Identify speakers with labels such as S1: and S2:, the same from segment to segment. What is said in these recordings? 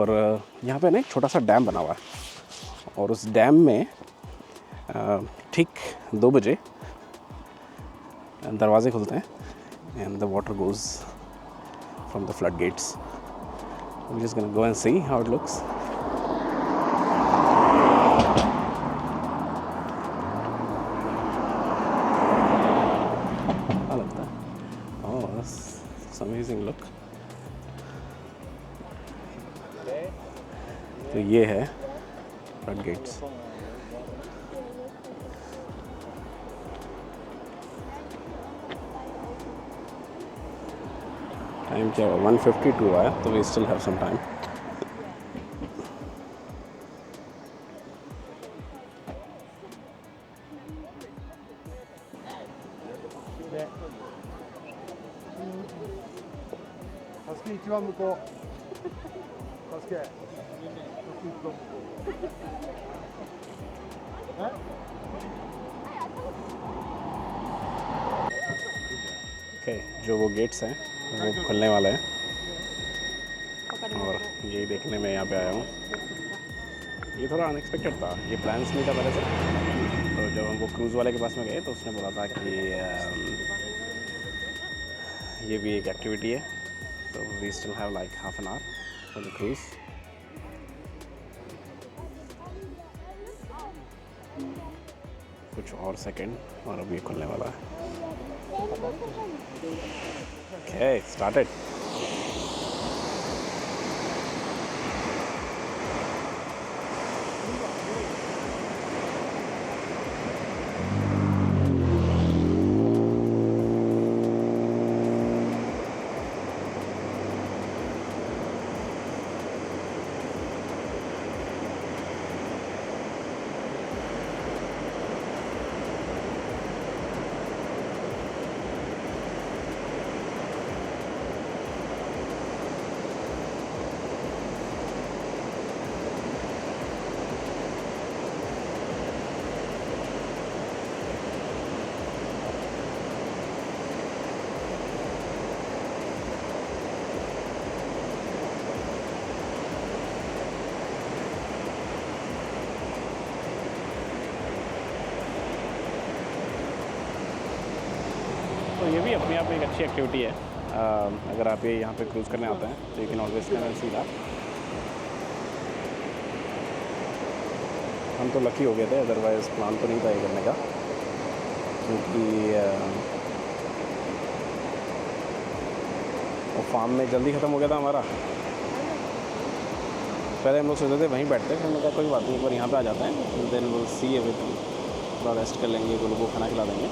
S1: और यहाँ पे ना एक छोटा सा डैम बना हुआ है और उस डैम में ठीक 2 बजे दरवाजे खुलते हैं and the water goes from the flood gates. We just gonna go and see how it looks. अच्छा लगता है. Oh, that's amazing look. तो ये है फ्लड गेट्स. टाइम क्या 1:52 आया तो we still have some time. Okay, जो वो गेट्स हैं वो खुलने वाले हैं और यही देखने में यहाँ पे आया हूँ. ये थोड़ा अनएक्सपेक्टेड था, ये प्लान्स नहीं था पहले से. तो जब हम वो क्रूज़ वाले के पास में गए तो उसने बोला था कि ये भी एक एक्टिविटी है. तो we still have like half an hour for the cruise. कुछ और सेकंड और अब ये खुलने वाला है. Okay, started. तो ये भी अपने आप में एक अच्छी एक्टिविटी है. अगर आप ये यहाँ पे क्रूज़ करने आते हैं तो you can always come and see that. हम तो लकी हो गए थे, अदरवाइज़ प्लान तो नहीं था ये करने का, क्योंकि वो फार्म में जल्दी ख़त्म हो गया था हमारा. पहले हम लोग सोचते थे वहीं बैठते, फिर हमने कहा कोई बात नहीं, एक बार यहाँ पे आ जाते हैं, देन विल सी एवरीथिंग. थोड़ा रेस्ट कर लेंगे, वो लोगों को खाना खिला देंगे.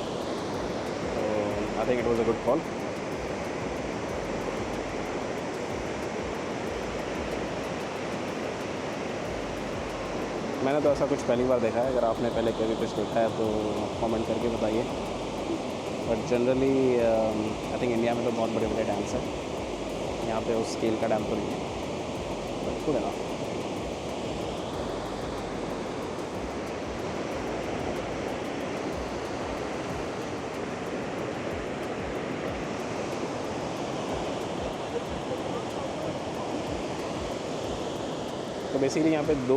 S1: I think it was a good call. मैंने तो ऐसा कुछ पहली बार देखा है. अगर आपने पहले कभी कुछ देखा है तो कमेंट करके बताइए. But generally I think India में तो बहुत बड़े बड़े डैम्स हैं. यहाँ पे उस स्केल का डैम तो नहीं है, बट गुड एनफ. तो बेसिकली यहाँ पे 2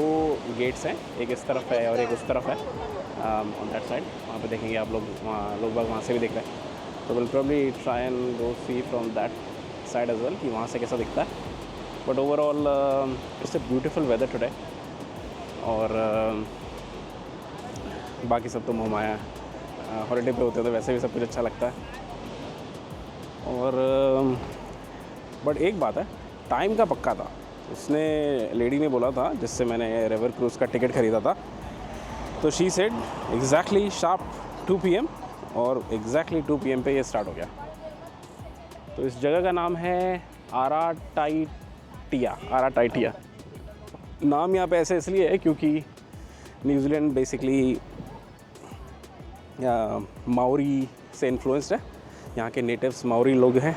S1: गेट्स हैं, एक इस तरफ है और एक उस तरफ है. ऑन दैट साइड वहाँ पे देखेंगे आप लोग, वहाँ लोग बाग वहाँ से भी देख रहे हैं. तो will probably try and go see from that side as well कि वहाँ से कैसा दिखता है. But overall it's a beautiful weather today. और बाकी सब तो मोहमाया. हॉलीडे पे होते तो वैसे भी सब कुछ अच्छा लगता है. और बट एक बात है, टाइम का पक्का था. उसने लेडी ने बोला था जिससे मैंने रिवर क्रूज़ का टिकट ख़रीदा था, तो she said exactly sharp 2 PM और एग्जैक्टली 2 PM पे ये स्टार्ट हो गया. तो इस जगह का नाम है आराटाइटिया. आराटाइटिया नाम यहाँ पे ऐसे इसलिए है क्योंकि न्यूजीलैंड बेसिकली माओरी से इन्फ्लुएंस्ड है. यहाँ के नेटिव्स माओरी लोग हैं,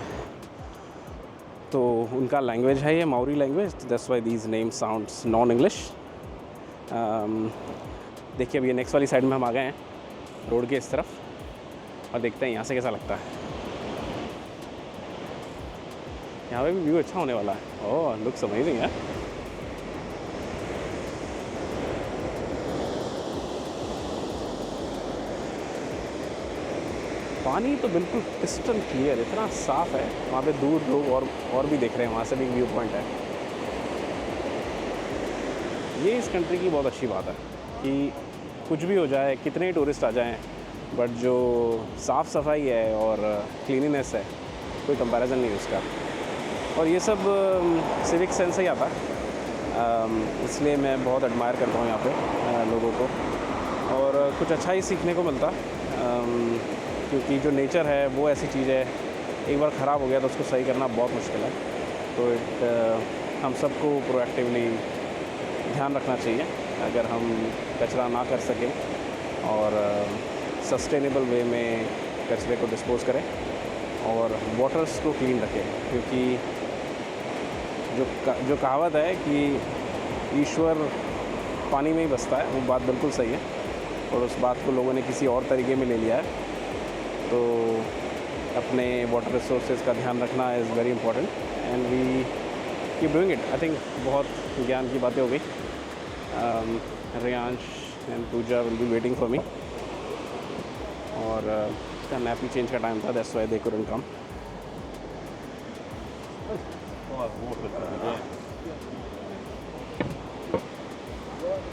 S1: तो उनका लैंग्वेज है ये Maori language. That's why these name sounds non English. देखिए अब ये नेक्स्ट वाली साइड में हम आ गए हैं रोड के इस तरफ, और देखते हैं यहाँ से कैसा लगता है. यहाँ पे भी व्यू अच्छा होने वाला है. ओह, लुक्स अमेजिंग है. पानी तो बिल्कुल क्रिस्टल क्लियर, इतना साफ़ है। वहाँ पे दूर लोग और भी देख रहे हैं, वहाँ से भी व्यू पॉइंट है। ये इस कंट्री की बहुत अच्छी बात है कि कुछ भी हो जाए, कितने टूरिस्ट आ जाएं, बट जो साफ़ सफाई है और क्लीनिनेस है, कोई कंपैरिजन नहीं उसका। और ये सब सिविक सेंस से ही आता है, इसलिए मैं बहुत एडमायर करता हूँ यहाँ पे लोगों को, और कुछ अच्छा ही सीखने को मिलता, क्योंकि जो नेचर है वो ऐसी चीज़ है, एक बार ख़राब हो गया तो उसको सही करना बहुत मुश्किल है। तो हम सबको प्रोएक्टिवली ध्यान रखना चाहिए, अगर हम कचरा ना कर सकें और सस्टेनेबल वे में कचरे को डिस्पोज़ करें और वाटर्स को क्लीन रखें, क्योंकि जो कहावत है कि ईश्वर पानी में ही बसता है, वो बात बिल्कुल सही है। और उस बात को लोगों ने किसी और तरीके में ले लिया है। तो अपने वाटर रिसोर्सेज का ध्यान रखना is very important and we keep doing it. I think बहुत ज्ञान की बातें हो गई। Riyansh and Pooja will be waiting for me, और इसका नैपी चेंज का टाइम था, that's why they couldn't come.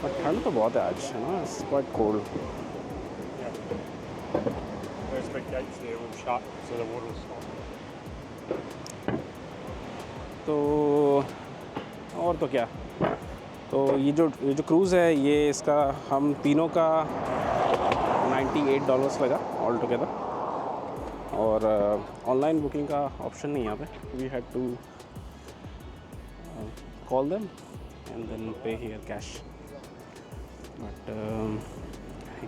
S1: पर ठंड तो बहुत है आज, है ना, it's quite cold.
S2: Those big gates there all shut, so the water will stop.
S1: तो और तो क्या, तो ये जो क्रूज़ है, ये इसका हम तीनों का $98 लगा ऑल टुगेदर। और ऑनलाइन बुकिंग का ऑप्शन नहीं यहाँ पे, we had to call them and then pay here cash. But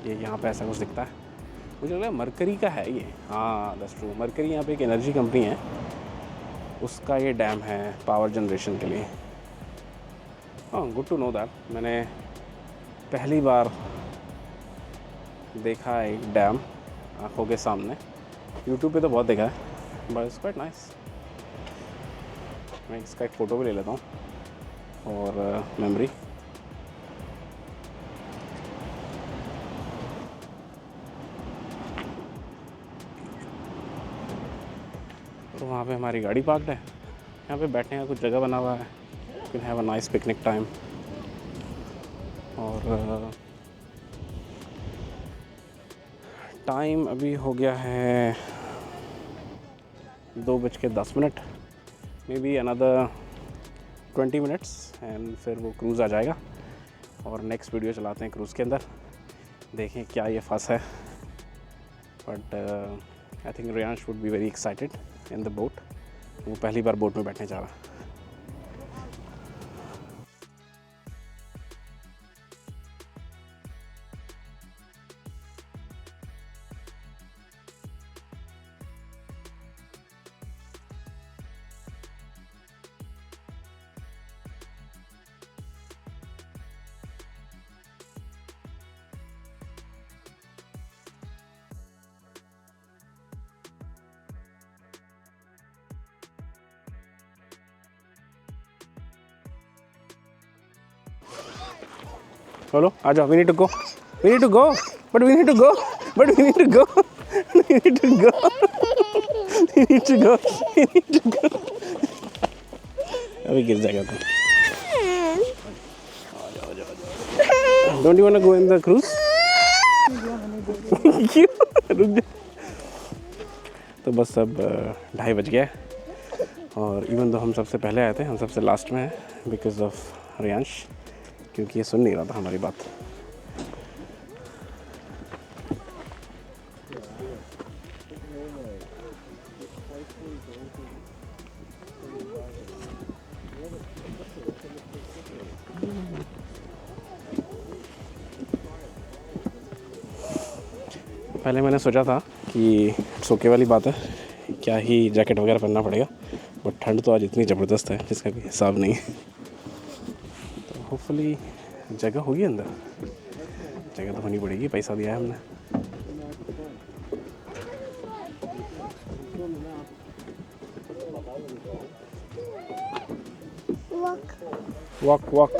S1: ये यहाँ पे ऐसा कुछ दिखता है, मुझे लग रहा है मरकरी का है ये। हाँ दैट्स ट्रू, मरकरी यहाँ पे एक एनर्जी कंपनी है, उसका ये डैम है पावर जनरेशन के लिए। हाँ, गुड टू नो दैट। मैंने पहली बार देखा है एक डैम आँखों के सामने। यूट्यूब पे तो बहुत देखा है, बट इट्स क्वाइट नाइस। मैं इसका एक फ़ोटो भी ले लेता हूँ और मेमोरी। तो वहाँ पे हमारी गाड़ी पार्क्ड है, यहाँ पे बैठने का कुछ जगह बना हुआ है, you can have a nice picnic time. और टाइम अभी हो गया है 2:10, may be another 20 minutes and फिर वो क्रूज़ आ जाएगा और नेक्स्ट वीडियो चलाते हैं क्रूज़ के अंदर, देखें क्या ये फंस है। But I think Riyansh would be very excited in the boat, वो पहली बार बोट में बैठने जा रहा है। चलो आ जाओ, we need to go, we need to go, but we need to go, but we need to go, we need to go, we need to go, we need to go। अभी गिर जाएगा तो। Don't you wanna go in the cruise? क्यों? रुक जा। तो बस अब 2:30 बज गया और इवन तो हम सबसे पहले आए थे, हम सबसे लास्ट में हैं बिकॉज ऑफ रियांश, क्योंकि ये सुन नहीं रहा था हमारी बात। पहले मैंने सोचा था कि सोके वाली बात है, क्या ही जैकेट वगैरह पहनना पड़ेगा, बट ठंड तो आज इतनी ज़बरदस्त है जिसका कोई हिसाब नहीं है। तो होपफुली जगह होगी अंदर, जगह तो होनी पड़ेगी, पैसा दिया है हमने। Walk walk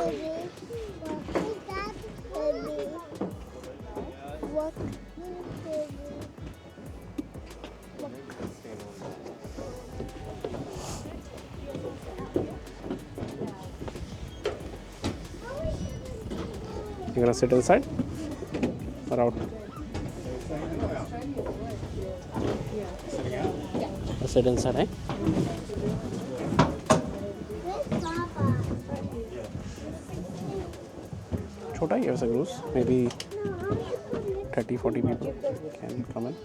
S1: You gonna sit inside or out? Sit inside, eh? छोटा ही है वैसे cruise, maybe 30-40 people can come in.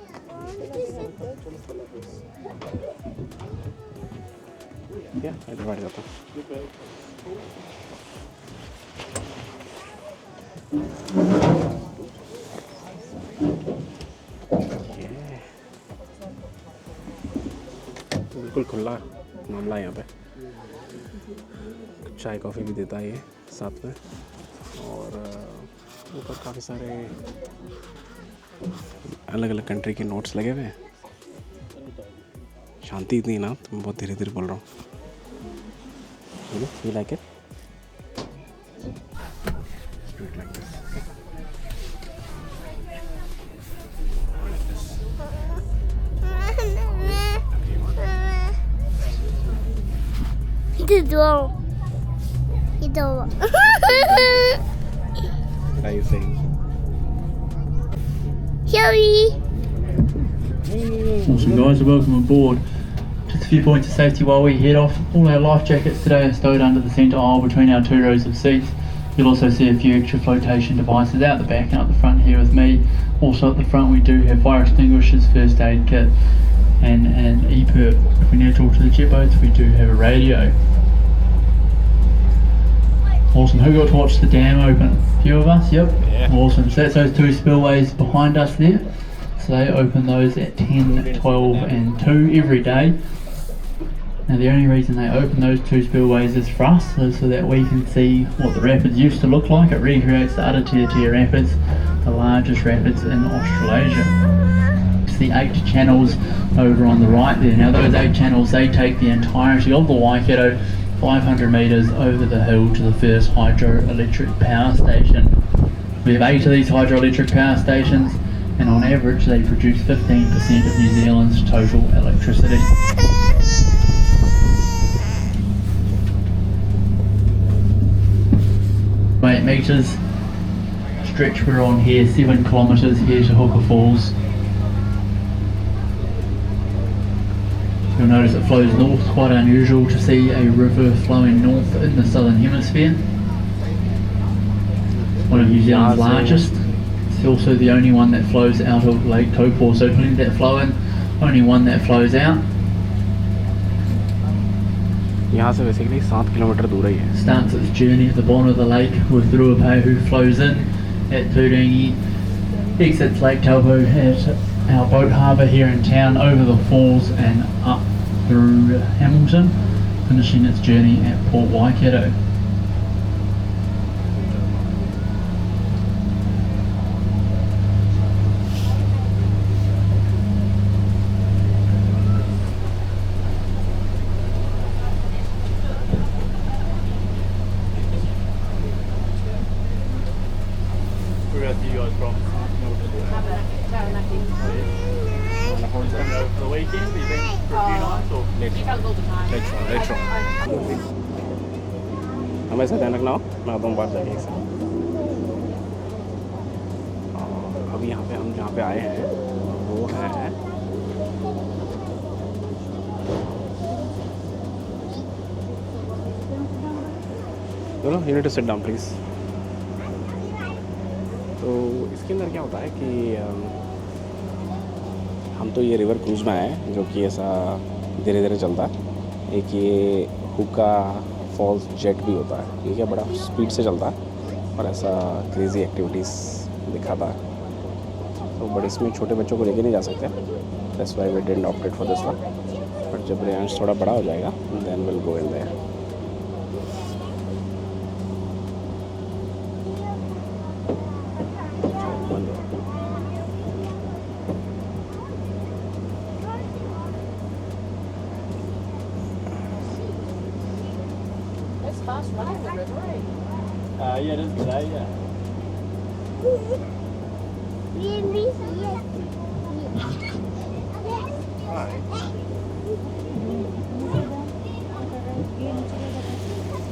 S1: Yeah, इधर बैठ जाता हूँ. बिल्कुल खुला मामला है यहाँ पे. चाय कॉफ़ी भी देता है ये साथ में, और ऊपर काफ़ी सारे अलग अलग कंट्री के नोट्स लगे हुए हैं. शांति इतनी ना, तो मैं बहुत धीरे धीरे बोल रहा हूँ. You like it? Do it like this.
S3: The door. The door.
S1: What are you saying?
S3: Sorry.
S4: Awesome guys, welcome aboard. Just a few points of safety while we head off. All our life jackets today are stowed under the centre aisle between our 2 rows of seats. You'll also see a few extra flotation devices out the back and up the front here with me. Also at the front we do have fire extinguishers, first aid kit and an EPIRB. If we need to talk to the jet boats, we do have a radio. Awesome, who got to watch the dam open? A few of us, yep.
S1: Yeah.
S4: Awesome, so that's those 2 spillways behind us there. So they open those at 10, 12 and 2 every day. Now the only reason they open those 2 spillways is for us, so that we can see what the rapids used to look like. It recreates the Atatirtia Rapids, the largest rapids in Australasia. It's the 8 channels over on the right there. Now those 8 channels, they take the entirety of the Waikato 500 metres over the hill to the first hydroelectric power station. We have 8 of these hydroelectric power stations, and on average they produce 15% of New Zealand's total electricity. 8 metres stretch we're on here, 7 kilometres here to Hooker Falls. You'll notice it flows north, quite unusual to see a river flowing north in the southern hemisphere. One of New Zealand's largest. It's also the only one that flows out of Lake Taupo, so plenty that flow in, only one that flows out.
S1: यहाँ से basically 7 kilometre दूर ही है.
S4: Starts its journey at the bottom of the lake with Ruapehu, who flows in at Turingi, exits Lake Taupo at our boat harbour here in town, over the falls and up through Hamilton, finishing its journey at Port Waikato. Where else are you guys from? Coming over for the weekend? Have you been for a few nights or?
S1: Later on. हमेशा ध्यान रखना हो, मैं आता हूँ बाहर जाके एक साथ. अभी यहाँ पे हम जहाँ पे आए हैं वो है बोलो, you need to sit down please. तो इसके अंदर क्या होता है कि हम तो ये रिवर क्रूज़ में आए हैं जो कि ऐसा धीरे धीरे चलता है. एक ये हुक्का फॉल्स जेट भी होता है, ठीक है, बड़ा स्पीड से चलता है और ऐसा क्रेज़ी एक्टिविटीज़ दिखाता है. तो बट इसमें छोटे बच्चों को लेके नहीं जा सकते, that's why we didn't opted for this one. But जब रेंज थोड़ा बड़ा हो जाएगा then will go in there.
S4: Yeah, it is today, yeah.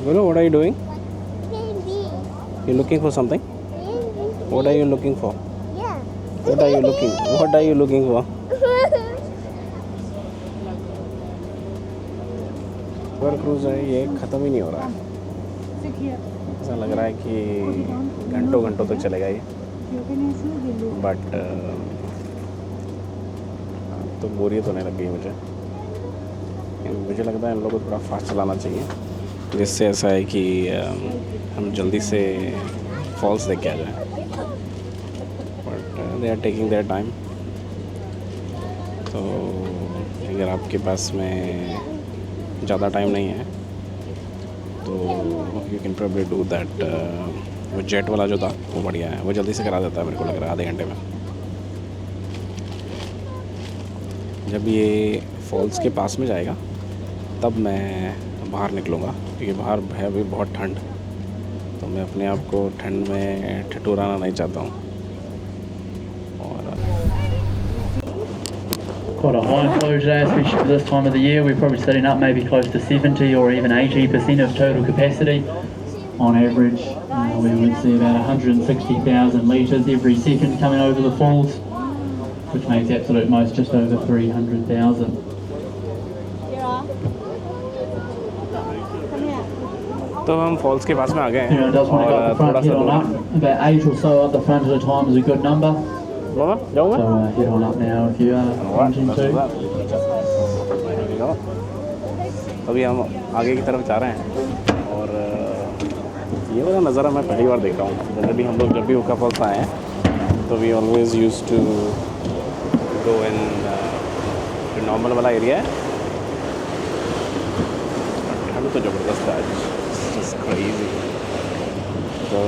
S1: Gulu, what are you doing? You looking for something? What are you looking for?
S3: Yeah.
S1: What are you looking for? River cruise है ये ख़त्म ही नहीं हो रहा है. ऐसा लग रहा है कि घंटों घंटों तक चलेगा ये. बट तो बोरियत होने लग गई मुझे. मुझे लगता है इन लोगों को थोड़ा फास्ट चलाना चाहिए, जिससे ऐसा है कि हम जल्दी से फॉल्स देख के आ जाए. But they are taking their time. तो अगर आपके पास में ज़्यादा टाइम नहीं है तो you can probably do that. वो जेट वाला जो था वो बढ़िया है, वो जल्दी से करा देता है मेरे को लग रहा है आधे घंटे में. जब ये फॉल्स के पास में जाएगा तब मैं बाहर निकलूँगा, क्योंकि बाहर है अभी बहुत ठंड. तो मैं अपने आप को ठंड में ठिठुराना नहीं चाहता हूँ. और
S4: Quite a high flow today, especially for this time of the year. We're probably sitting up maybe close to 70 or even 80% of total capacity. On average, we would see about 160,000 litres every second coming over the falls, which makes absolute most just over 300,000.
S1: तो हम false के पास में आ गए हैं.
S4: Anyone does want to go up the front, head on up. About 8 or so at the front at a time is a good number.
S1: मामा जाऊँ मैं?
S4: So head on up now if you are wanting to.
S1: अभी हम आगे की तरफ जा रहे हैं. और ये वाला नज़ारा मैं पहली बार देख रहा हूँ. जनरली हम लोग जब भी हुक्का फॉल्स आए हैं तो we always use to go in normal वाला एरिया है. ठंड तो ज़बरदस्त है आज. It's crazy. तो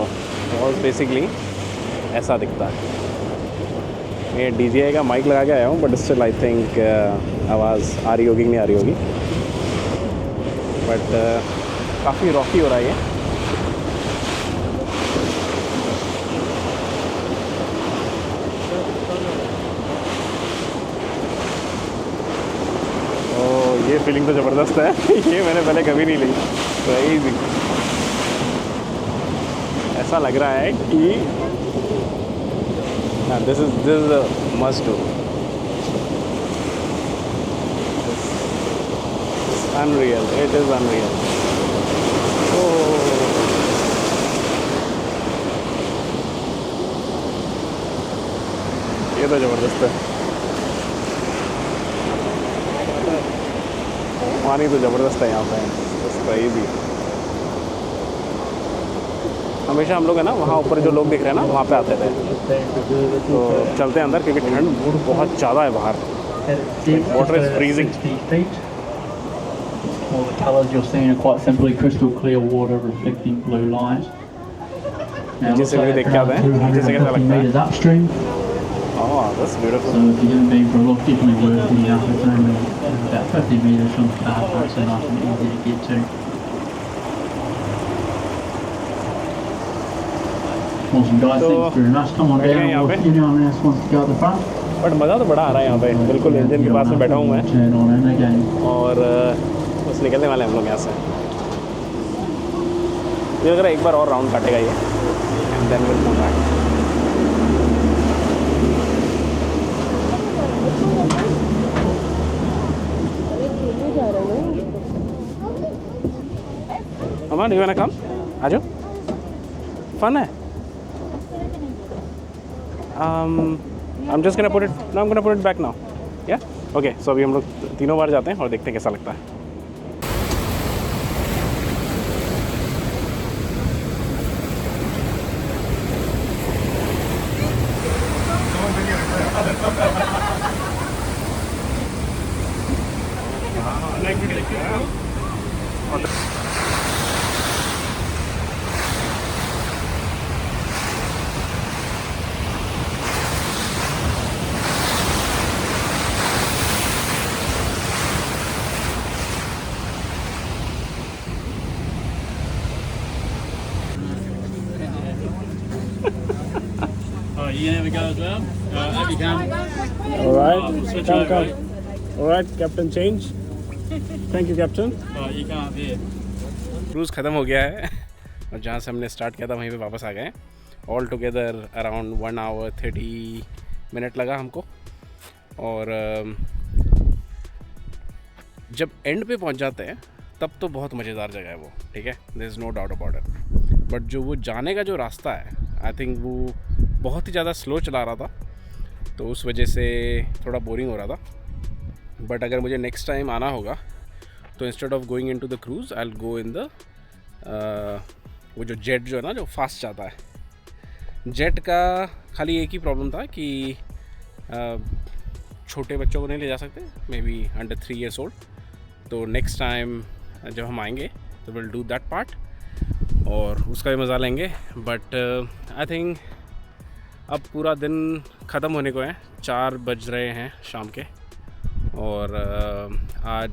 S1: फॉल्स बेसिकली ऐसा दिखता है. मैं DJI का माइक लगा के आया हूँ, बट स्टिल आई थिंक आवाज़ आ रही होगी कि नहीं आ रही होगी. बट काफ़ी रॉकी हो रहा है ये. ये फीलिंग तो ज़बरदस्त है. ये मैंने पहले कभी नहीं ली. क्रेज़ी. ऐसा लग रहा है कि this is must do. Unreal. It is unreal. ये तो ज़बरदस्त है. पानी तो ज़बरदस्त है यहाँ पे. क्रेज़ी. हमेशा हम लोग है ना वहाँ ऊपर जो लोग दिख रहे हैं ना वहाँ पे आते थे. तो चलते हैं अंदर, क्योंकि ठंड बहुत ज़्यादा है बाहर. Water is freezing.
S4: All the colours you're seeing are quite simply crystal clear water reflecting blue light. Now,
S1: नीचे से भी देख के आते हैं. नीचे से कैसा
S4: 250
S1: लगता है?
S4: metres upstream.
S1: Oh, that's beautiful.
S4: So if you haven't been for a look, definitely worth getting up. It's only about 50 metres from the car park, so nice and easy to get to. Awesome guys,
S1: So,
S4: thanks very much. Come on
S1: okay,
S4: down,
S1: यहाँ
S4: or
S1: पे?
S4: if anyone else wants to go at the front.
S1: But मज़ा तो बड़ा आ रहा है यहाँ पे. बिल्कुल इंजन के पास में बैठा हूँ मैं.
S4: Turn on in again.
S1: और बस निकलने वाले हैं हम लोग यहाँ से. मुझे लग रहा है एक बार और राउंड काटेगा ये. And then will come back. Mama, do you want to come? आजो. Fun है. I'm just gonna put it. No, I'm gonna put it back now. Yeah. Okay. So अभी हम लोग तीनों बार जाते हैं और देखते हैं कैसा लगता है.
S4: You can have a go as well. Up you come.
S1: All right.
S4: Switch
S1: Come,
S4: over.
S1: come. All right, Captain, change. Thank you, Captain.
S4: You come up here.
S1: Cruise ख़त्म हो गया है और जहाँ से हमने स्टार्ट किया था वहीं पे वापस आ गए. All together around 1 hour 30 minute लगा हमको। और जब एंड पे पहुंच जाते हैं तब तो बहुत मज़ेदार जगह है वो, ठीक है, there is no doubt about it. But जो वो जाने का जो रास्ता है, आई थिंक वो बहुत ही ज़्यादा स्लो चला रहा था, तो उस वजह से थोड़ा बोरिंग हो रहा था। बट अगर मुझे नेक्स्ट टाइम आना होगा तो instead of going into the cruise I will go in the वो जो जेट जो है ना, जो फास्ट जाता है। जेट का खाली एक ही प्रॉब्लम था कि छोटे बच्चों को नहीं ले जा सकते, may be under 3 years old. तो नेक्स्ट टाइम जब हम आएंगे तो विल डू दैट पार्ट और उसका भी मज़ा लेंगे। बट आई थिंक अब पूरा दिन ख़त्म होने को है, 4 बज रहे हैं शाम के। और आज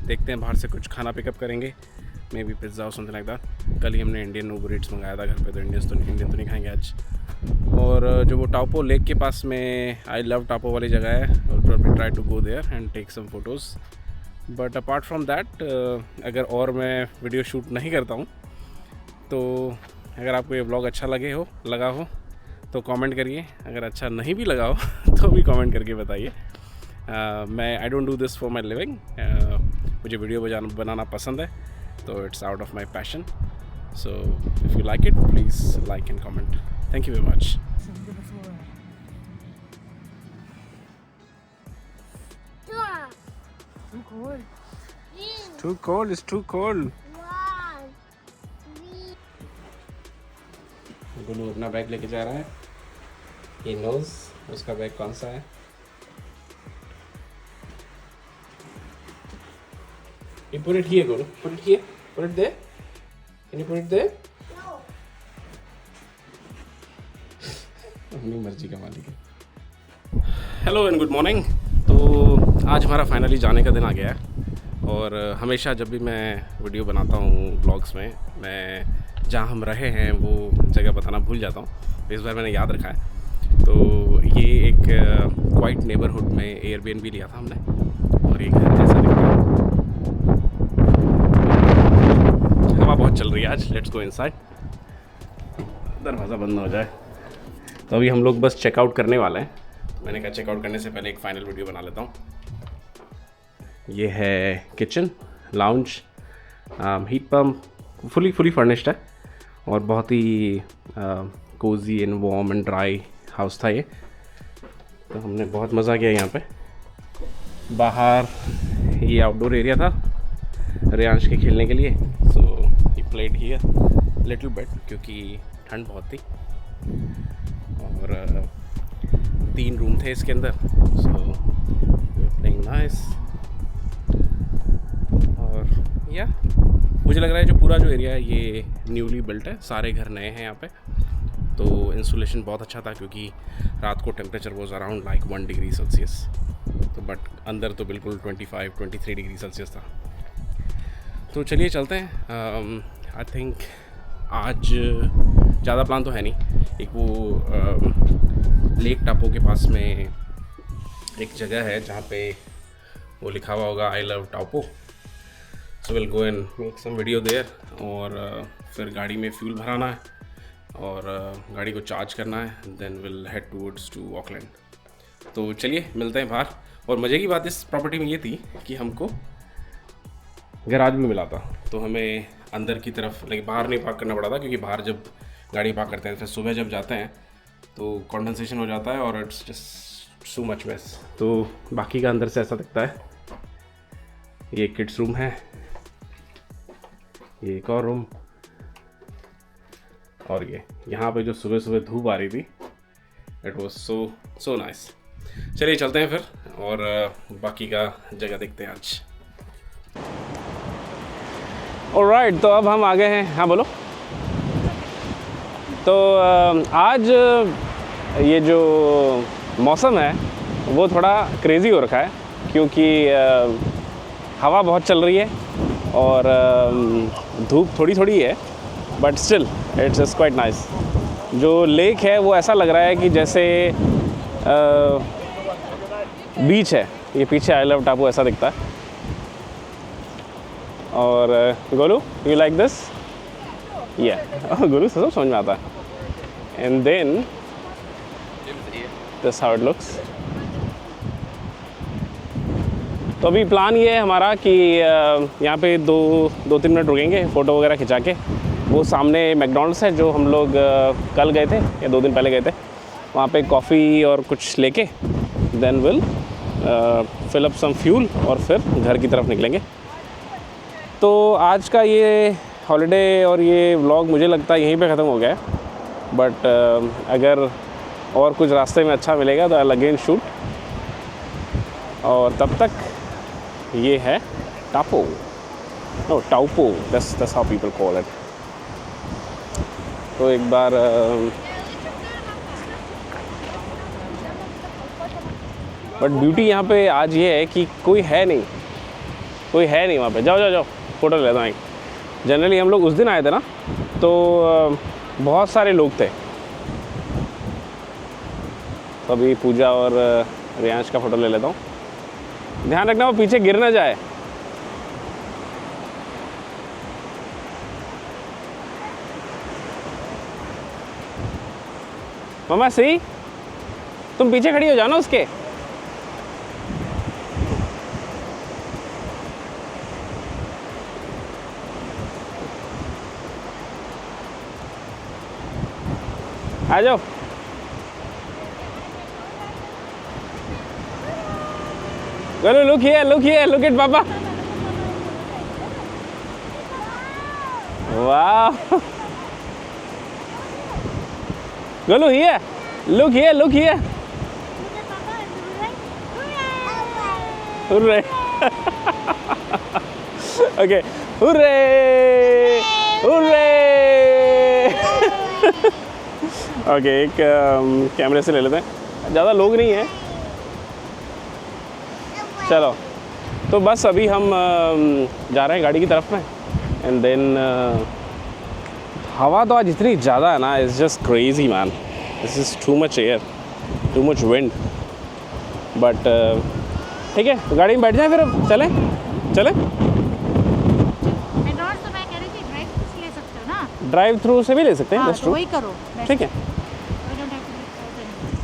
S1: देखते हैं बाहर से कुछ खाना पिकअप करेंगे, मे बी पिज़्ज़ा और समथिंग लाइक दैट। कल ही हमने इंडियन उबर ईट्स मंगाया था घर पे, तो इंडियन तो नहीं खाएंगे आज। और जो वो टापो लेक के पास में आई लव टापो वाली जगह है, और probably try to go there and take some photos. But apart from that अगर और मैं वीडियो शूट नहीं करता हूँ तो अगर आपको ये व्लॉग अच्छा लगा हो तो कमेंट करिए, अगर अच्छा नहीं भी लगा हो तो भी कमेंट करके बताइए। मैं I don't do this for my living, मुझे वीडियो बनाना पसंद है, तो it's out of my passion. So if you like it please like and comment. Thank you very much. Too cold, it's too cold. गुल्लू अपना bag लेके जा रहा है, he knows उसका बैग कौन सा है। You put it here, Gulu. Put it here. Put it there. Can you put it there? No. अपनी मर्जी का मालिक है। Hello and good morning. तो आज हमारा फाइनली जाने का दिन आ गया है, और हमेशा जब भी मैं वीडियो बनाता हूँ ब्लॉग्स में, मैं जहाँ हम रहे हैं वो जगह बताना भूल जाता हूँ। इस बार मैंने याद रखा है। तो ये एक क्वाइट नेबरहुड में एयरबीएनबी लिया था हमने, और ये घर जैसा दिखता है। हवा बहुत चल रही है आज। Let's go inside. दरवाज़ा बंद ना हो जाए। तो अभी हम लोग बस चेकआउट करने वाले हैं। मैंने कहा चेकआउट करने से पहले एक फ़ाइनल वीडियो बना लेता हूँ। ये है kitchen, lounge, heat pump, fully furnished है, और बहुत ही cosy and warm and dry house था ये। तो हमने बहुत मज़ा किया यहाँ पे। बाहर ये आउटडोर एरिया था रेयांश के खेलने के लिए, so he played here little bit, क्योंकि ठंड बहुत थी। और 3 रूम थे इसके अंदर, सो प्लेइंग नाइस। और या मुझे लग रहा है जो पूरा जो एरिया है ये न्यूली बिल्ट है, सारे घर नए हैं यहाँ पे। तो इंसुलेशन बहुत अच्छा था, क्योंकि रात को temperature was around like 1 degree Celsius. तो बट अंदर तो बिल्कुल 25-23 डिग्री सेल्सियस था। तो चलिए चलते हैं। आई थिंक आज ज़्यादा प्लान तो है नहीं। एक वो लेक टापो के पास में एक जगह है जहाँ पे वो लिखा हुआ होगा I love Taupo. So will go and make some video there. और फिर गाड़ी में फ्यूल भराना है और गाड़ी को चार्ज करना है, then will head towards to Auckland. तो चलिए मिलते हैं बाहर। और मज़े की बात इस प्रॉपर्टी में ये थी कि हमको गैराज भी मिला था, तो हमें अंदर की तरफ लाइक बाहर नहीं पार्क करना पड़ा था, क्योंकि बाहर जब गाड़ी पार्क करते हैं फिर सुबह जब जाते हैं तो कंडेंसेशन हो जाता है और it's just so much mess. तो बाकी का अंदर से ऐसा दिखता है। ये किड्स रूम है, ये एक और रूम, और ये यहाँ पे जो सुबह सुबह धूप आ रही थी, इट वाज सो नाइस। चलिए चलते हैं फिर और बाकी का जगह देखते हैं आज। ऑलराइट, तो अब हम आ गए हैं। हाँ बोलो। तो आज ये जो मौसम है वो थोड़ा क्रेज़ी हो रखा है, क्योंकि हवा बहुत चल रही है और धूप थोड़ी थोड़ी है, but still it's quite nice. जो लेक है वो ऐसा लग रहा है कि जैसे बीच है। ये पीछे आई लव टापू ऐसा दिखता है। और गोलू, यू लाइक दिस? ये गोलू सब समझ में आता है। and then this how it looks. तो अभी प्लान ये है हमारा कि यहाँ पे दो तीन मिनट रुकेंगे फ़ोटो वगैरह खिंचा के। वो सामने मैकडॉनल्ड्स है जो हम लोग कल गए थे या 2 दिन पहले गए थे, वहाँ पे कॉफ़ी और कुछ लेके then will fill up some fuel और फिर घर की तरफ निकलेंगे। तो आज का ये हॉलीडे और ये व्लॉग मुझे लगता है यहीं पे ख़त्म हो गया है, बट अगर और कुछ रास्ते में अच्छा मिलेगा तो आई अगेन शूट। और तब तक ये है Taupo, no Taupo, that's how people call it. तो एक बार बट ब्यूटी यहाँ पे आज ये है कि कोई है नहीं वहाँ पे। जाओ फ़ोटो ले लेता हूँ। जनरली हम लोग उस दिन आए थे ना, तो बहुत सारे लोग थे। तो अभी पूजा और रियांश का फ़ोटो ले लेता हूँ। ध्यान रखना वो पीछे गिर ना जाए। मामा सी, तुम पीछे खड़ी हो जाओ ना उसके। आ जाओ। Golu, look here, look at Papa. Wow. Golu, here. Look here. Hooray. Okay. Hooray. Okay, एक कैमरे से ले लेते हैं, ज़्यादा लोग नहीं हैं। चलो, तो बस अभी हम जा रहे हैं गाड़ी की तरफ में। एंड देन हवा तो आज इतनी ज़्यादा है ना, it's just crazy man. This is too much air, too much wind. But ठीक है, तो गाड़ी में बैठ जाए फिर अब चलें।
S5: मैकडॉनल्ड्स तो मैं कह रही थी ड्राइव थ्रू से ले सकते हो ना।
S1: ड्राइव थ्रू से भी ले सकते हैं,
S5: हाँ,
S1: that's
S5: तो
S1: true।
S5: वही करो।
S1: ठीक है,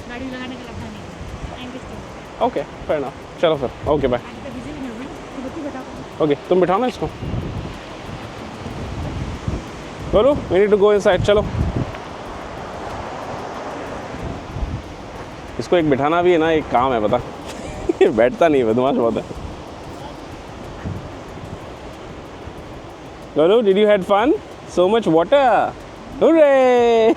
S5: गाड़ी लगाने का लगता नहीं।
S1: Okay fire enough. चलो फिर, ओके बाय।
S5: बिजी नहीं होगी तो बताओ।
S1: ओके, तुम बिठाओ ना इसको। बोलो, we need to go inside. चलो, इसको एक बिठाना भी है ना, एक काम है पता। बैठता नहीं, बदमाश बहुत है। बोलो, did you had fun? So much water, hurray.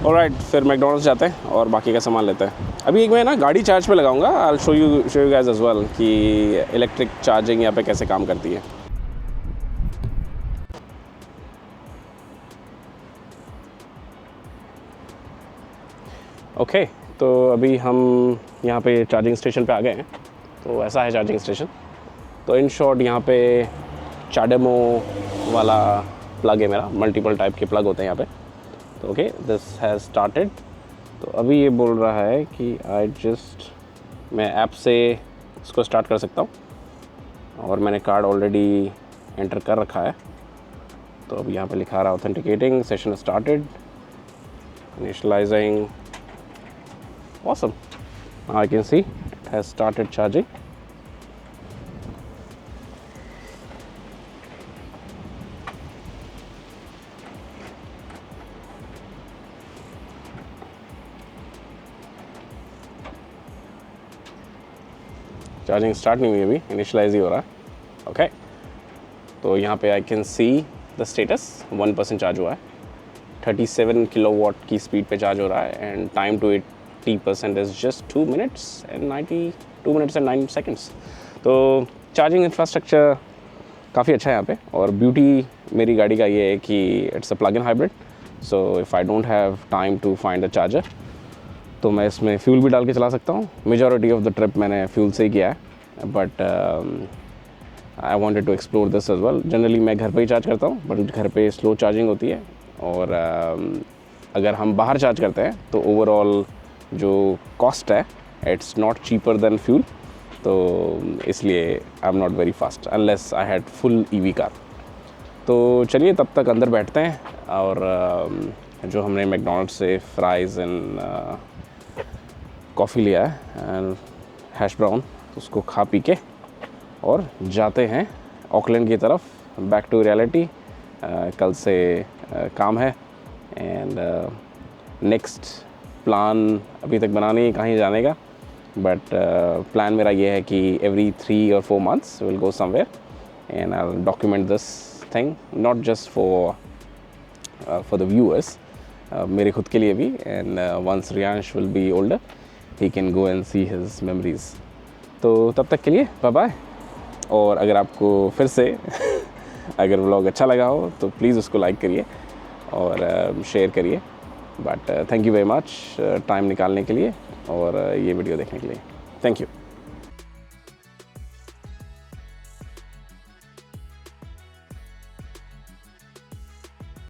S1: Alright, फिर मैकडॉनल्ड्स जाते हैं और बाकी का सामान लेते हैं। अभी एक मैं ना गाड़ी चार्ज पे लगाऊंगा। I show you guys as well कि इलेक्ट्रिक चार्जिंग यहाँ पे कैसे काम करती है। ओके, तो अभी हम यहाँ पे चार्जिंग स्टेशन पे आ गए हैं। तो ऐसा है चार्जिंग स्टेशन। तो इन शॉर्ट यहाँ पे चाडेमो वाला प्लग है मेरा, मल्टीपल टाइप के प्लग होते हैं यहाँ पे। तो ओके, दिस हैज़ स्टार्टेड। तो अभी ये बोल रहा है कि मैं ऐप से इसको स्टार्ट कर सकता हूँ और मैंने कार्ड ऑलरेडी एंटर कर रखा है। तो अब यहाँ पे लिखा रहा है authenticating session started, initialising. Awesome, I can see it has started charging. Charging start नहीं हुई अभी, इनिशियलाइज ही हो रहा है। ओके, तो यहाँ पे I can see the status 1% charge हुआ है। 37 किलोवाट की स्पीड पे चार्ज हो रहा है and time to 80% is just 2 minutes and 9 seconds. तो चार्जिंग इंफ्रास्ट्रक्चर काफ़ी अच्छा है यहाँ पे। और ब्यूटी मेरी गाड़ी का ये है कि it's a plug in hybrid. So if I don't have time to find a charger तो मैं इसमें फ्यूल भी डाल के चला सकता हूँ। मेजॉरिटी ऑफ द ट्रिप मैंने फ्यूल से ही किया है, but I wanted to explore this as well. Generally मैं घर पे ही चार्ज करता हूँ, बट घर पे स्लो चार्जिंग होती है। और अगर हम बाहर चार्ज करते हैं तो ओवरऑल जो कॉस्ट है it's not cheaper than fuel. तो इसलिए I am not very fast unless I had full EV car. तो चलिए तब तक अंदर बैठते हैं और जो हमने मैकडॉनल्ड्स से फ्राइज़ एंड कॉफ़ी लिया है एंड हैश ब्राउन, उसको खा पी के और जाते हैं ऑकलैंड की तरफ, बैक टू रियलिटी। कल से काम है एंड नेक्स्ट प्लान अभी तक बना नहीं कहीं जाने का, बट प्लान मेरा ये है कि every 3 or 4 months will go somewhere and I will document this thing, not just for the viewers, मेरे खुद के लिए भी। And once Riyansh will be older he can go and see his memories. तो तब तक के लिए बाय बाय। और अगर आपको फिर से अगर व्लॉग अच्छा लगा हो तो प्लीज़ उसको लाइक करिए और शेयर करिए। But thank you very much time निकालने के लिए और ये वीडियो देखने के लिए। Thank you.